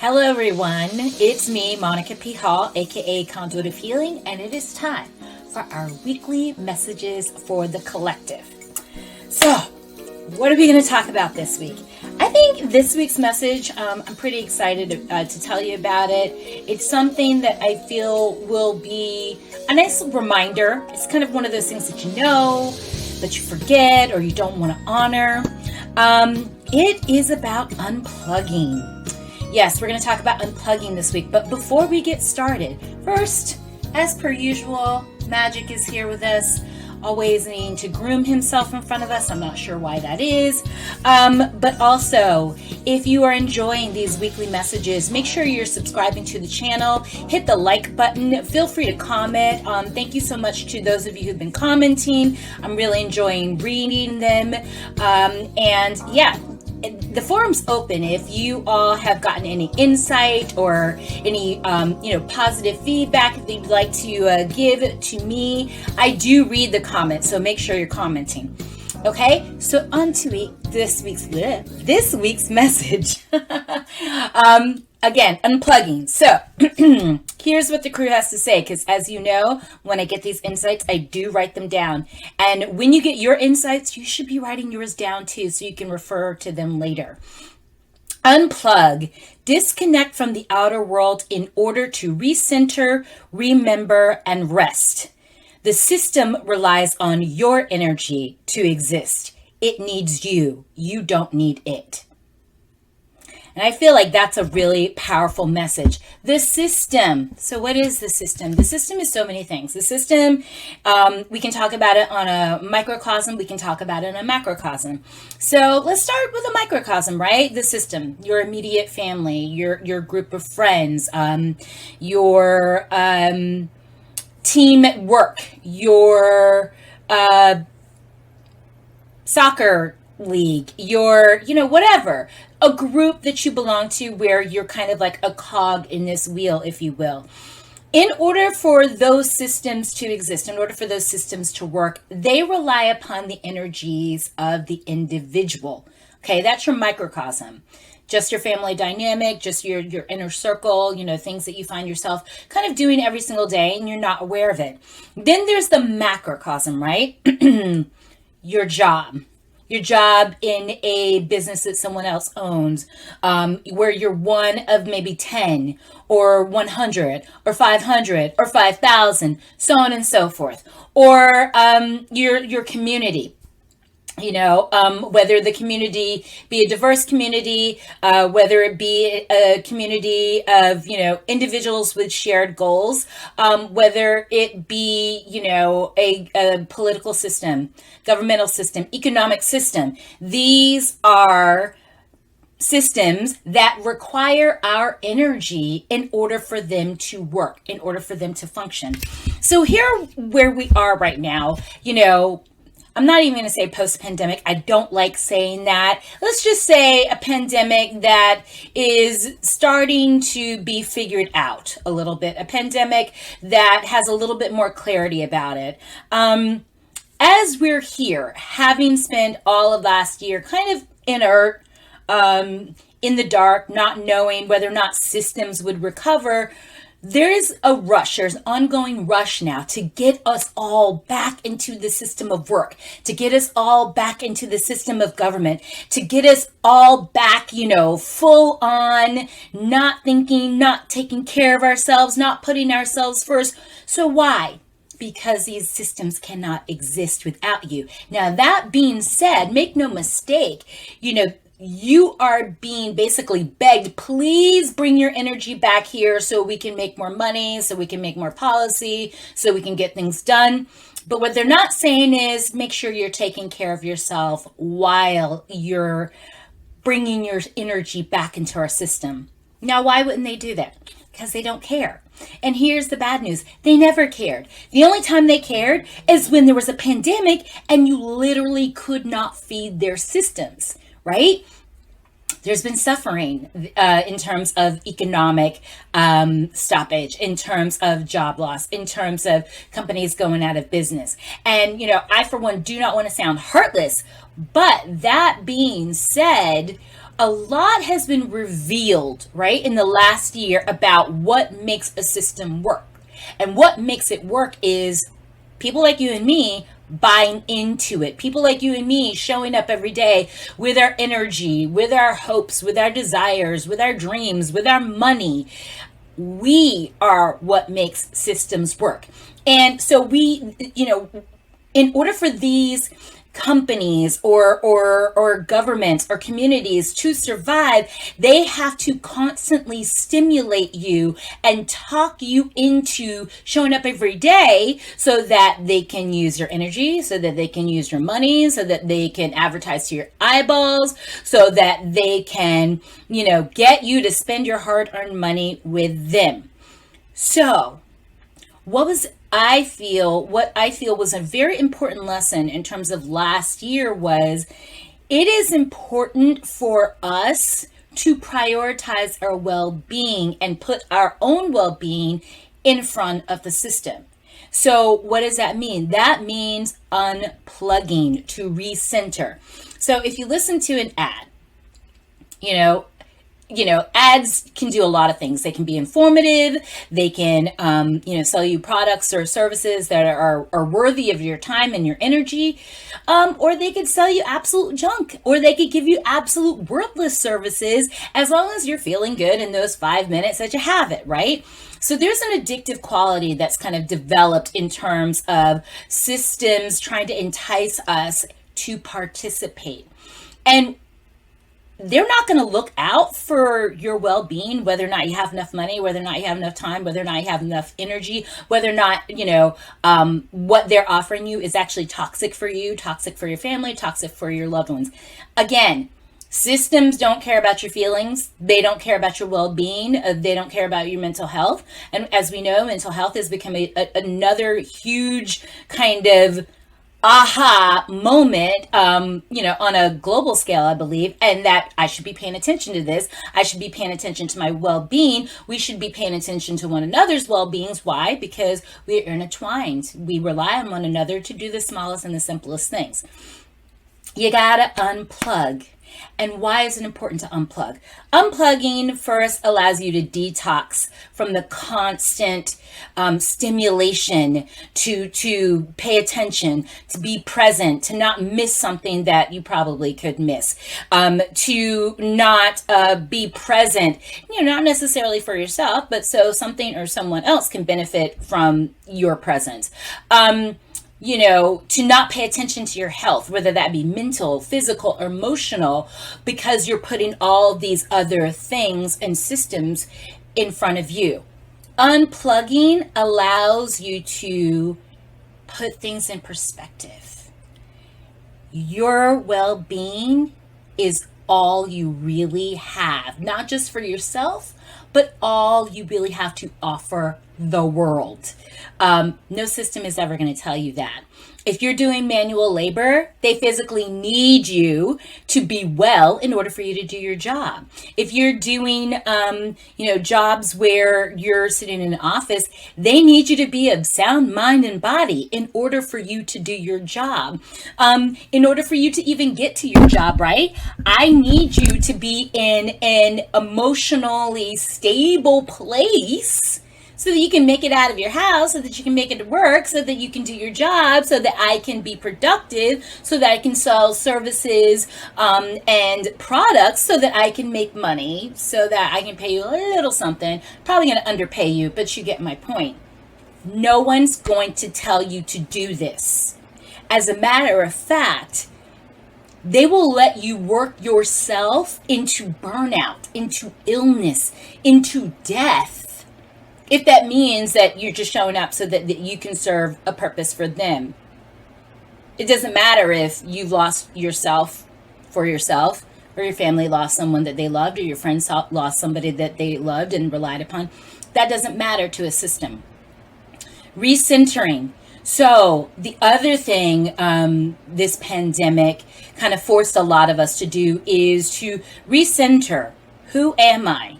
Hello, everyone. It's me, Monica P. Hall, aka Conduit of Healing, and it is time for our weekly messages for the collective. So, what are we going to talk about this week? I think this week's message, I'm pretty excited to tell you about it. It's something that I feel will be a nice reminder. It's kind of one of those things that you know, but you forget or you don't want to honor. It is about unplugging. Yes, we're going to talk about unplugging this week, but before we get started, first, as per usual, Magic is here with us, always needing to groom himself in front of us. I'm not sure why that is, but also, if you are enjoying these weekly messages, make sure you're subscribing to the channel, hit the like button, feel free to comment. Thank you so much to those of you who've been commenting. I'm really enjoying reading them, and yeah, the forum's open. If you all have gotten any insight or any positive feedback that you'd like to give to me, I do read the comments, so make sure you're commenting. Okay, so on to this week's message. Again, unplugging. So here's what the crew has to say, because as you know, when I get these insights, I do write them down. And when you get your insights, you should be writing yours down too, so you can refer to them later. Unplug. Disconnect from the outer world in order to recenter, remember, and rest. The system relies on your energy to exist. It needs you. You don't need it. And I feel like that's a really powerful message. The system. So what is the system? The system is so many things. The system, we can talk about it on a microcosm. We can talk about it in a macrocosm. So let's start with a microcosm, right? The system, your immediate family, your group of friends, your team at work, your soccer league, your, whatever, a group that you belong to where you're kind of like a cog in this wheel, if you will. In order for those systems to exist, in order for those systems to work, they rely upon the energies of the individual. Okay, that's your microcosm. Just your family dynamic, just your inner circle, things that you find yourself kind of doing every single day and you're not aware of it. Then there's the macrocosm, right? Your job in a business that someone else owns, where you're one of maybe 10 or 100 or 500 or 5,000, so on and so forth. Or your community. Whether the community be a diverse community, whether it be a community of, individuals with shared goals, whether it be, a political system, governmental system, economic system. These are systems that require our energy in order for them to work, in order for them to function. So here where we are right now, I'm not even going to say post-pandemic. I don't like saying that. Let's just say a pandemic that is starting to be figured out a little bit. A pandemic that has a little bit more clarity about it. As we're here, having spent all of last year kind of inert, in the dark, not knowing whether or not systems would recover, there's an ongoing rush now to get us all back into the system of work, to get us all back into the system of government, to get us all back, full on, not thinking, not taking care of ourselves, not putting ourselves first. So why? Because these systems cannot exist without you. Now, that being said, make no mistake, you are being basically begged, please bring your energy back here so we can make more money, so we can make more policy, so we can get things done. But what they're not saying is make sure you're taking care of yourself while you're bringing your energy back into our system. Now, why wouldn't they do that? Because they don't care. And here's the bad news. They never cared. The only time they cared is when there was a pandemic and you literally could not feed their systems. Right? There's been suffering in terms of economic stoppage, in terms of job loss, in terms of companies going out of business. And, I, for one, do not want to sound heartless. But that being said, a lot has been revealed, right, in the last year about what makes a system work. And what makes it work is people like you and me buying into it. People like you and me showing up every day with our energy, with our hopes, with our desires, with our dreams, with our money. We are what makes systems work. And so we, in order for these companies or governments or communities to survive, they have to constantly stimulate you and talk you into showing up every day so that they can use your energy, so that they can use your money, so that they can advertise to your eyeballs, so that they can, get you to spend your hard-earned money with them. So what I feel was a very important lesson in terms of last year was it is important for us to prioritize our well-being and put our own well-being in front of the system. So what does that mean? That means unplugging, to recenter. So if you listen to an ad, ads can do a lot of things. They can be informative. They can, sell you products or services that are worthy of your time and your energy. Or they could sell you absolute junk, or they could give you absolute worthless services as long as you're feeling good in those 5 minutes that you have it, right? So there's an addictive quality that's kind of developed in terms of systems trying to entice us to participate. And they're not going to look out for your well-being, whether or not you have enough money, whether or not you have enough time, whether or not you have enough energy, whether or not, what they're offering you is actually toxic for you, toxic for your family, toxic for your loved ones. Again, systems don't care about your feelings. They don't care about your well-being. They don't care about your mental health. And as we know, mental health has become another huge kind of aha moment, on a global scale, I believe, and that I should be paying attention to this. I should be paying attention to my well-being. We should be paying attention to one another's well-beings. Why? Because we're intertwined. We rely on one another to do the smallest and the simplest things. You gotta unplug. And why is it important to unplug? Unplugging first allows you to detox from the constant stimulation, to pay attention, to be present, to not miss something that you probably could miss, to not be present, not necessarily for yourself, but so something or someone else can benefit from your presence. To not pay attention to your health, whether that be mental, physical, or emotional, because you're putting all these other things and systems in front of you. Unplugging allows you to put things in perspective. Your well-being is all you really have, not just for yourself, but all you really have to offer the world. No system is ever going to tell you that. If you're doing manual labor, they physically need you to be well in order for you to do your job. If you're doing, jobs where you're sitting in an office, they need you to be of sound mind and body in order for you to do your job. In order for you to even get to your job, right? I need you to be in an emotionally stable place so that you can make it out of your house, so that you can make it to work, so that you can do your job, so that I can be productive, so that I can sell services and products, so that I can make money, so that I can pay you a little something. Probably going to underpay you, but you get my point. No one's going to tell you to do this. As a matter of fact, they will let you work yourself into burnout, into illness, into death, if that means that you're just showing up so that you can serve a purpose for them. It doesn't matter if you've lost yourself for yourself, or your family lost someone that they loved, or your friends lost somebody that they loved and relied upon. That doesn't matter to a system. Recentering. So the other thing this pandemic kind of forced a lot of us to do is to recenter. Who am I?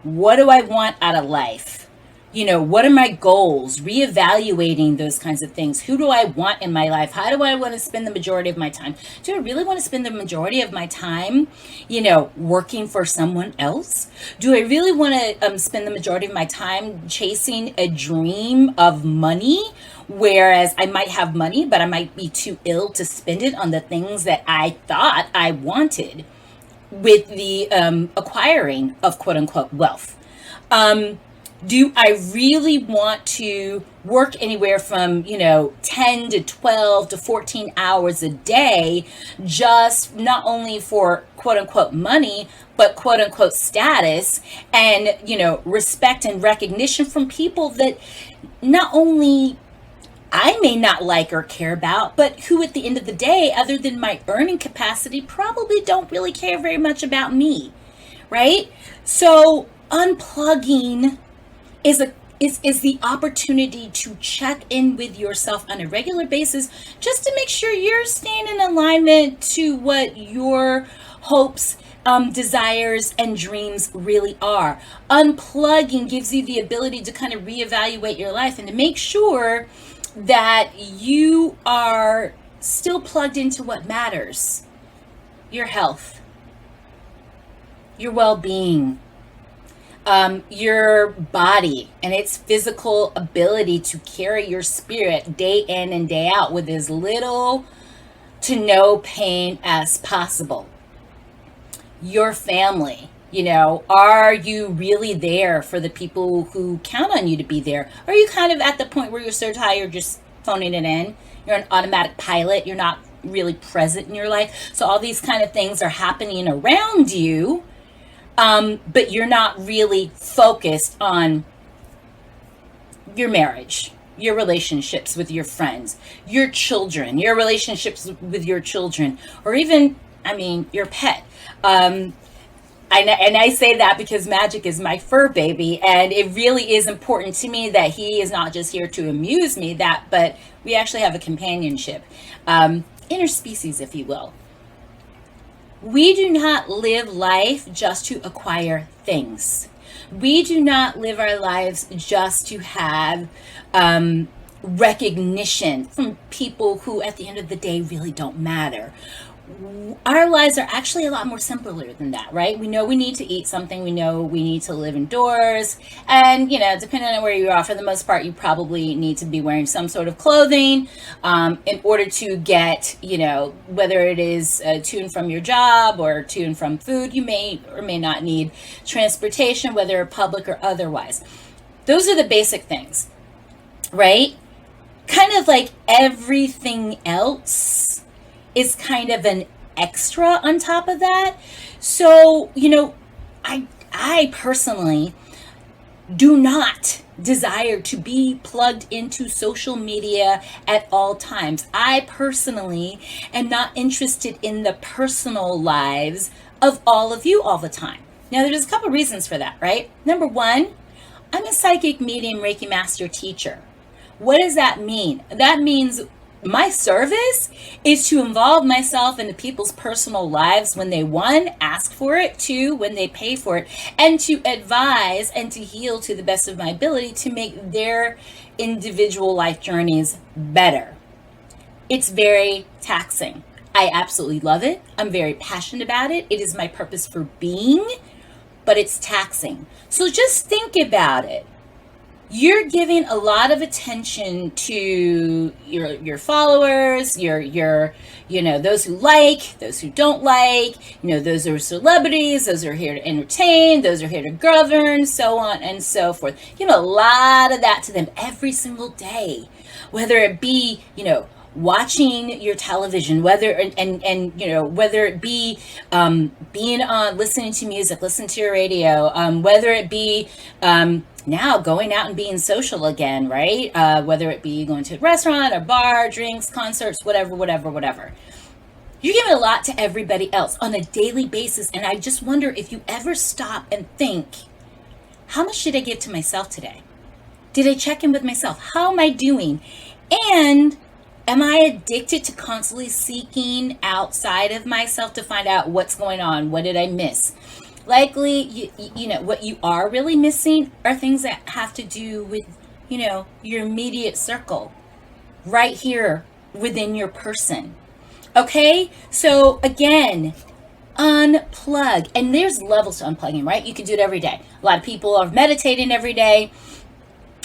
What do I want out of life? What are my goals? Reevaluating those kinds of things. Who do I want in my life? How do I want to spend the majority of my time? Do I really want to spend the majority of my time, working for someone else? Do I really want to spend the majority of my time chasing a dream of money? Whereas I might have money, but I might be too ill to spend it on the things that I thought I wanted with the acquiring of quote unquote wealth. Do I really want to work anywhere from, 10 to 12 to 14 hours a day, just not only for quote unquote money, but quote unquote status and, respect and recognition from people that not only I may not like or care about, but who at the end of the day, other than my earning capacity, probably don't really care very much about me, right? So unplugging is the opportunity to check in with yourself on a regular basis, just to make sure you're staying in alignment to what your hopes, desires, and dreams really are. Unplugging gives you the ability to kind of reevaluate your life and to make sure that you are still plugged into what matters: your health, your well-being, your body and its physical ability to carry your spirit day in and day out with as little to no pain as possible. Your family, are you really there for the people who count on you to be there? Or are you kind of at the point where you're so tired, just phoning it in? You're an automatic pilot. You're not really present in your life. So all these kind of things are happening around you. But you're not really focused on your marriage, your relationships with your friends, your children, your relationships with your children, or even, your pet. And I say that because Magic is my fur baby, and it really is important to me that he is not just here to amuse me, but we actually have a companionship, interspecies, if you will. We do not live life just to acquire things. We do not live our lives just to have recognition from people who at the end of the day really don't matter. Our lives are actually a lot more simpler than that, right? We know we need to eat something. We know we need to live indoors. And, depending on where you are, for the most part, you probably need to be wearing some sort of clothing in order to get, whether it is to and from your job or to and from food. You may or may not need transportation, whether public or otherwise. Those are the basic things, right? Kind of like everything else is kind of an extra on top of that. So, I personally do not desire to be plugged into social media at all times. I personally am not interested in the personal lives of all of you all the time. Now, there's a couple reasons for that, right? Number one, I'm a psychic medium Reiki master teacher. What does that mean? That means my service is to involve myself into people's personal lives when they, one, ask for it, two, when they pay for it, and to advise and to heal to the best of my ability to make their individual life journeys better. It's very taxing. I absolutely love it. I'm very passionate about it. It is my purpose for being, but it's taxing. So just think about it. You're giving a lot of attention to your followers, your those who like, those who don't like, those who are celebrities, those who are here to entertain, those who are here to govern, so on and so forth. A lot of that to them every single day, whether it be, watching your television, whether whether it be being on, listening to music, listening to your radio, whether it be now going out and being social again, right? Whether it be going to a restaurant, a bar, drinks, concerts, whatever. You're giving a lot to everybody else on a daily basis. And I just wonder if you ever stop and think, how much did I give to myself today? Did I check in with myself? How am I doing? And am I addicted to constantly seeking outside of myself to find out what's going on? What did I miss? Likely, you know, what you are really missing are things that have to do with, you know, your immediate circle right here within your person. Okay? So again, unplug. And there's levels to unplugging, right? You can do it every day. A lot of people are meditating every day,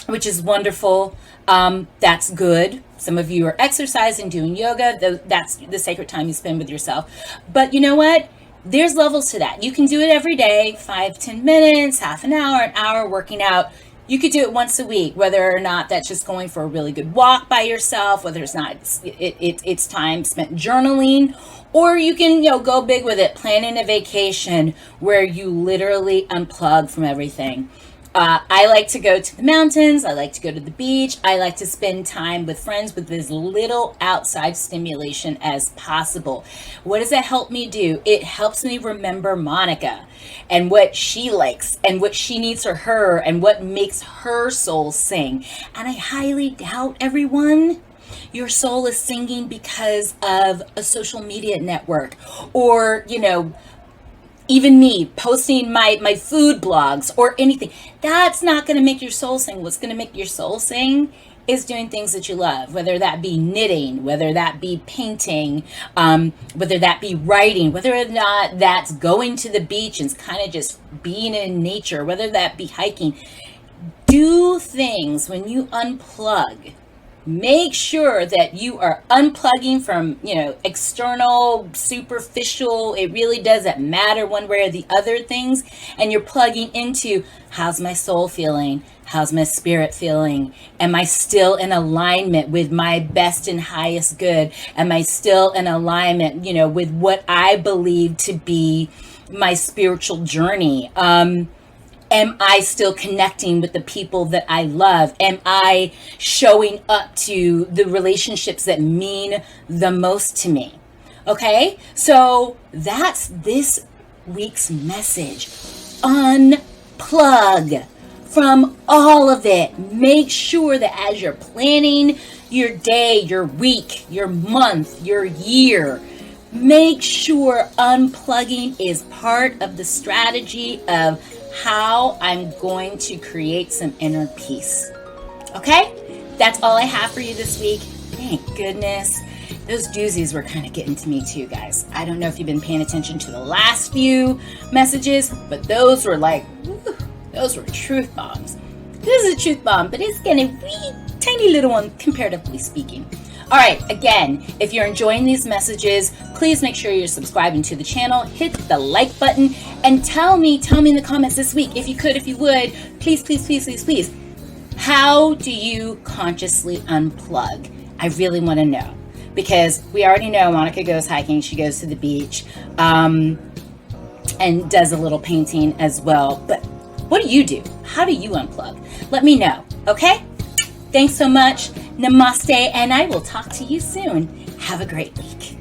which is wonderful. That's good. Some of you are exercising, doing yoga. That's the sacred time you spend with yourself. But you know what? There's levels to that. You can do it every day, 5-10 minutes, half an hour working out. You could do it once a week, whether or not that's just going for a really good walk by yourself, whether it's not, it's time spent journaling, or you can, you know, go big with it, planning a vacation where you literally unplug from everything. I like to go to the mountains. I like to go to the beach. I like to spend time with friends with as little outside stimulation as possible. What does that help me do? It helps me remember Monica and what she likes and what she needs for her and what makes her soul sing. And I highly doubt, everyone, your soul is singing because of a social media network, or, you know, even me posting my food blogs or anything. That's not going to make your soul sing. What's going to make your soul sing is doing things that you love, whether that be knitting, whether that be painting, whether that be writing, whether or not that's going to the beach and kind of just being in nature, whether that be hiking. Do things when you unplug. Make sure that you are unplugging from, you know, external, superficial, it really doesn't matter one way or the other things. And you're plugging into, how's my soul feeling? How's my spirit feeling? Am I still in alignment with my best and highest good? Am I still in alignment, you know, with what I believe to be my spiritual journey? Am I still connecting with the people that I love? Am I showing up to the relationships that mean the most to me? Okay, so that's this week's message. Unplug from all of it. Make sure that as you're planning your day, your week, your month, your year, make sure unplugging is part of the strategy of how I'm going to create some inner peace. Okay? That's all I have for you this week. Thank goodness. Those doozies were kind of getting to me too, guys. I don't know if you've been paying attention to the last few messages, but those were like, whew, those were truth bombs. This is a truth bomb, but it's getting a wee tiny little one, comparatively speaking. All right, again, if you're enjoying these messages, please make sure you're subscribing to the channel, hit the like button, and tell me in the comments this week, if you would, please, how do you consciously unplug? I really want to know, because we already know Monica goes hiking, she goes to the beach, and does a little painting as well. But what do you do? How do you unplug? Let me know, okay? Thanks so much. Namaste, and I will talk to you soon. Have a great week.